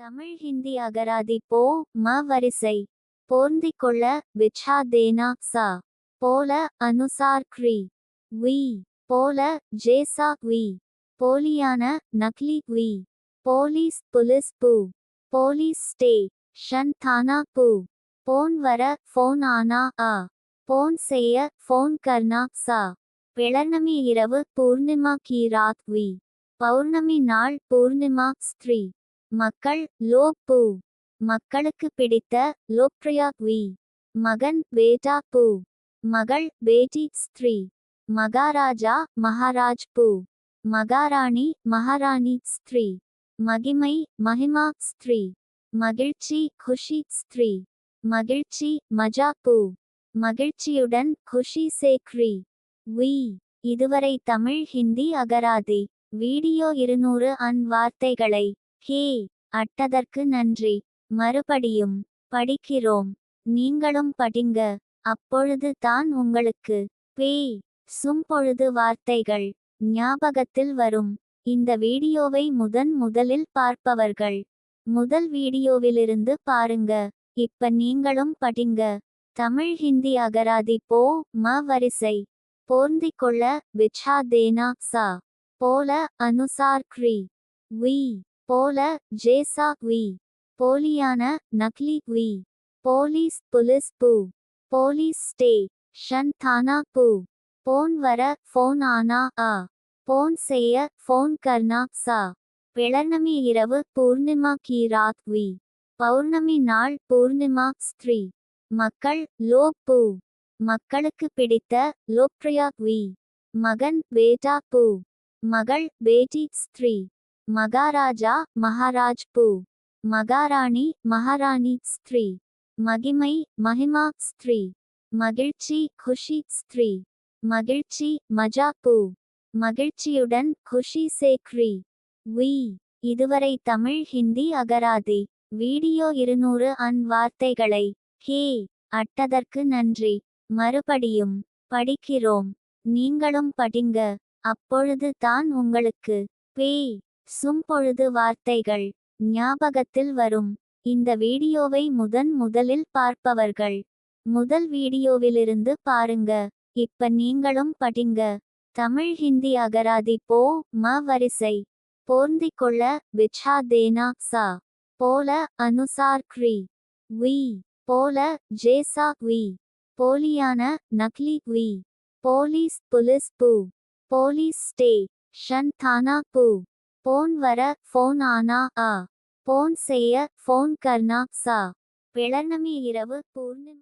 தமிழ் ஹிந்தி அகராதி போ ம வரிசை போர்ந்திக் கொள்ள விச்சா தேனா சா போல அனுசார் க்ரி வி போல ஜேசா வி போலியான நக்லி வி போலீஸ் புலிஸ் பூ போலீஸ் ஸ்டே ஷன் தானா பூ போன் வர ஃபோன் ஆனா ஆ போன் செய்ய ஃபோன் கர்னா சா பிளர்ணமி இரவு பூர்ணிமா கி ராத் வி பௌர்ணமி நாள் பூர்ணிமா ஸ்திரீ மக்கள் லோக் பூ மக்களுக்கு பிடித்த லோக்ப்ரியா வி மகன் பேட்டா பூ மகள் பேட்டி ஸ்திரீ மகாராஜா மகாராஜ் பூ மகாராணி மகாராணி ஸ்திரீ மகிமை மகிமா ஸ்திரீ மகிழ்ச்சி குஷி ஸ்திரீ மகிழ்ச்சி மஜா பூ மகிழ்ச்சியுடன் குஷி சேக்ரி வி இதுவரை தமிழ் ஹிந்தி அகராதி வீடியோ 200 வார்த்தைகளை ஹே அட்டதற்கு நன்றி. மறுபடியும் படிக்கிறோம். நீங்களும் படிங்க. அப்பொழுது தான் உங்களுக்கு பேய் சும்பொழுது வார்த்தைகள் ஞாபகத்தில் வரும். இந்த வீடியோவை முதலில் பார்ப்பவர்கள் முதல் வீடியோவிலிருந்து பாருங்க. இப்ப நீங்களும் படிங்க. தமிழ் ஹிந்தி அகராதி போ ம வரிசை போர்ந்திக் கொள்ள விச்சா தேனா சா போல அனுசார் க்ரி வி போல ஜேசா வி போலியான நக்லி வி போலீஸ் புலிஸ் பூ போலீஸ் ஸ்டே ஷன் தானா பூ போன் வர ஃபோன் ஆனா ஆ போன் செய்ய ஃபோன் கர்னா சா பிளர்ணமி இரவு பூர்ணிமா கி ராத் வி பௌர்ணமி நாள் பூர்ணிமா ஸ்திரீ மக்கள் லோக் பூ மக்களுக்கு பிடித்த லோக்ப்ரியா வி மகன் பேட்டா பூ மகள் பேட்டி ஸ்திரீ மகாராஜா மகாராஜ் பூ மகாராணி மகாராணி ஸ்திரீ மகிமை மகிமா ஸ்திரீ மகிழ்ச்சி குஷி ஸ்திரீ மகிழ்ச்சி மஜா பூ மகிழ்ச்சியுடன் குஷி சேக்ரி வி இதுவரை தமிழ் ஹிந்தி அகராதி வீடியோ 200 வார்த்தைகளை ஹே அட்டதற்கு நன்றி. மறுபடியும் படிக்கிறோம். நீங்களும் படிங்க. அப்பொழுது தான் உங்களுக்கு பேய் சும்பொழுது வார்த்தைகள் ஞாபகத்தில் வரும். இந்த வீடியோவை முதலில் பார்ப்பவர்கள் முதல் வீடியோவிலிருந்து பாருங்க. இப்ப நீங்களும் படிங்க. தமிழ் ஹிந்தி அகராதி போ ம வரிசை போர்ந்திக் கொள்ள விச்சா தேனா சா போல அனுசார் க்ரி வி போல ஜேசா வி போலியான நக்லி வி போலீஸ் புலிஸ் பூ போலீஸ் ஸ்டே ஷன் தானா பூ போன் வர ஃபோன் ஆனா ஆ போன் செய்ய ஃபோன் கர்னா சா பிளர்ணமி இரவு பூர்ணிமா